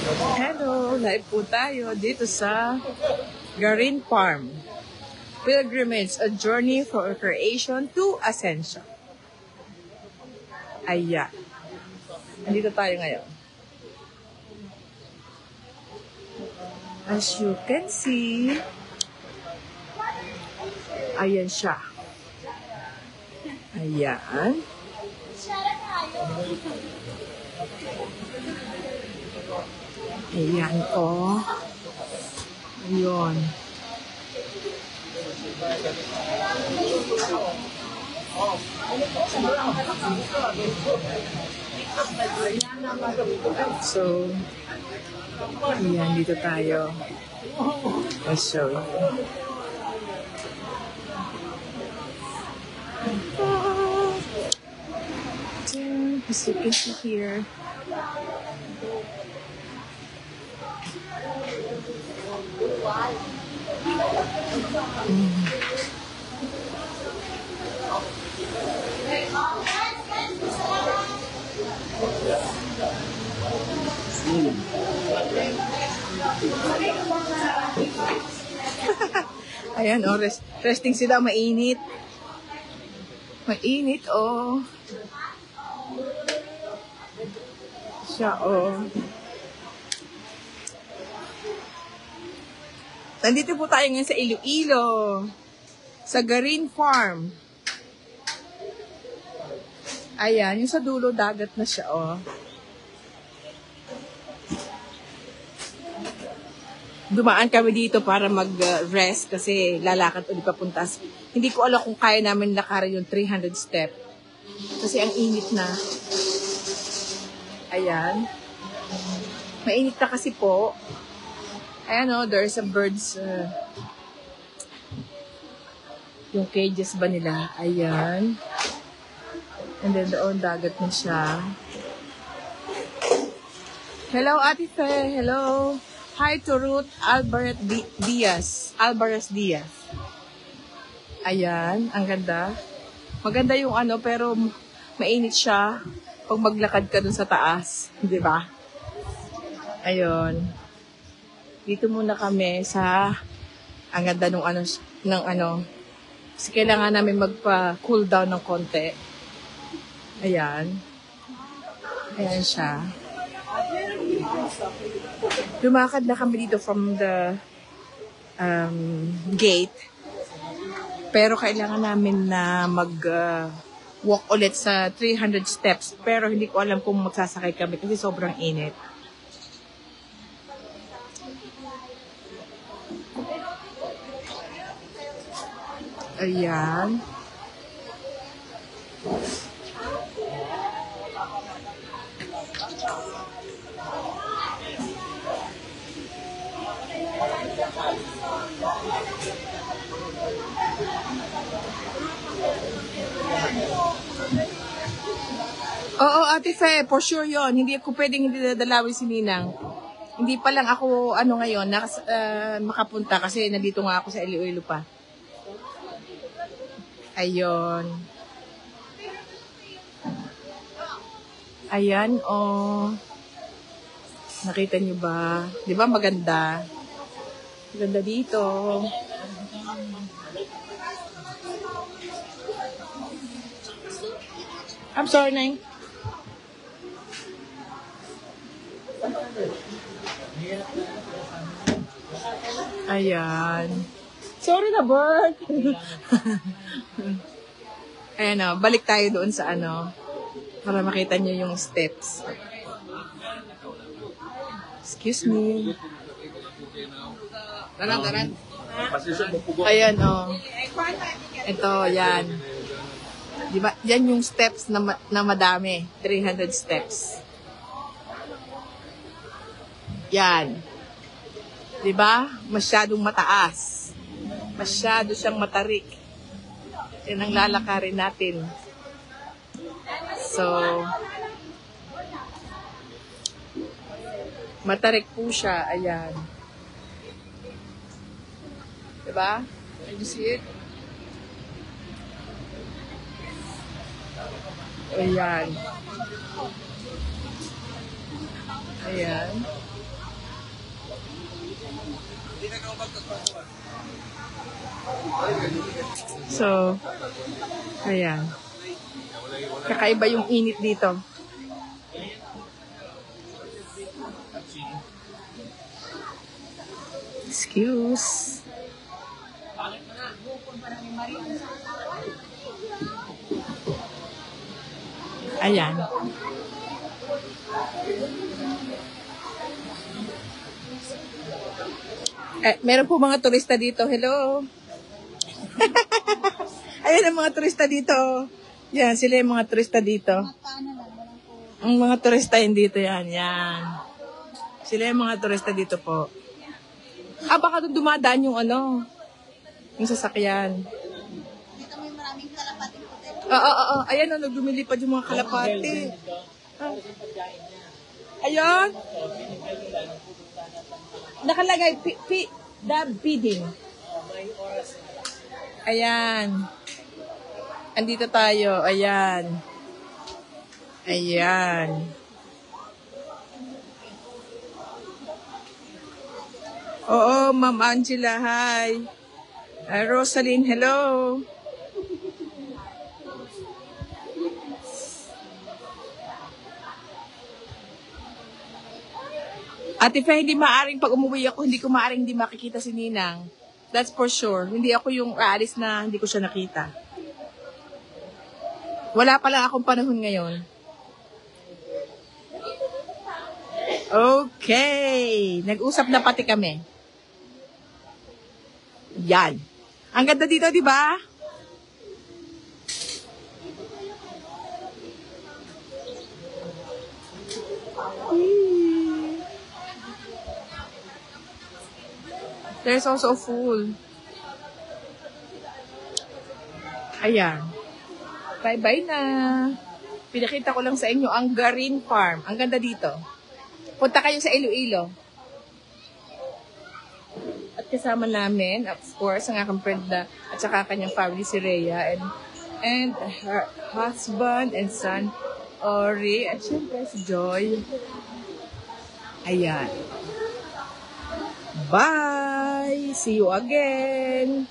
Hello! Live po tayo dito sa Garin Farm. Pilgrimage, a journey for creation to ascension. Ayan. Nandito tayo ngayon. As you can see, ayan siya. Ayan. Ayan o. Ayun. So, ayan, dito tayo. I'll show you. As you can see here. Ayan, oh, resting sila, mainit. Mainit, oh. Siya, oh. Nandito po tayo ngayon sa Iloilo, sa Garin Farm. Ayan, yung sa dulo, dagat na siya, oh. Dumaan kami dito para mag-rest kasi lalakad ulit papuntas. Hindi ko alam kung kaya namin lakarin yung 300 step. Kasi ang init na. Ayan. Mainit na kasi po. Ayan o, there's a birds. Yung cages ba nila? Ayan. And then doon, dagat na siya. Hello, Ate Fe. Hello. Hi to Ruth Alvarez Diaz. Ayan, ang ganda. Maganda yung ano, pero mainit siya pag maglakad ka dun sa taas. Di ba? Ayun. Dito muna kami sa ang ganda nung ano. Kasi kailangan namin magpa-cool down ng konti. Ayan. Ayan siya. Lumakad na kami dito from the gate. Pero kailangan namin na walk ulit sa 300 steps. Pero hindi ko alam kung magsasakay kami kasi sobrang init. Ayan. Oo, Ate Fe, for sure yon. Hindi ako pwedeng hindi dadalawin si Ninang. Hindi pa lang ako, ngayon, makapunta kasi nandito nga ako sa Iloilo pa. Ayun. Ayan, oh. Nakita niyo ba? Di ba maganda? Maganda dito. I'm sorry, Neng. Ayan. Sorry na, Bert. Ayan o, balik tayo doon sa para makita niyo yung steps. Excuse me. Taran. Ayan o. Ito, yan. Diba? Yan yung steps na madami. 300 steps. Yan. Diba? Masyadong mataas. Masyado siyang matarik. Yan ang lalakarin natin. So, matarik po siya. Ayan. Diba? Can you see it? Ayan. Ayan. So, ayan. Kakaiba yung init dito. Excuse. Ayan. Meron po mga turista dito. Hello. Ayan ang mga turista dito. Yan, sila yung mga turista dito. Ang mga turista yun dito yan. Yan. Sila yung mga turista dito po. Baka doon dumadaan yung ano, yung sasakyan. Dito may maraming kalapati po. Oo. Ayan, lumilipad yung mga kalapati. Ayan. Nakalagay, the bidding. Ayan. Andito tayo. Ayan. Ayan. Oo, Ma'am Angela, hi. Rosaline, hello. Ate Fe, hindi maaring pag umuwi ako, hindi ko maaring hindi makikita si Ninang. That's for sure. Hindi ako yung aalis na hindi ko siya nakita. Wala pa lang akong panahon ngayon. Okay. Nag-usap na pati kami. Yan. Ang ganda dito, di ba? There's also a pool. Ayan. Bye-bye na. Pinakita ko lang sa inyo ang Garin Farm. Ang ganda dito. Punta kayo sa Iloilo. At kasama namin, of course, ang aking friend na, at saka kanyang family, si Rhea, and her husband and son, Ori, at syempre si Joy. Ayan. Bye! See you again!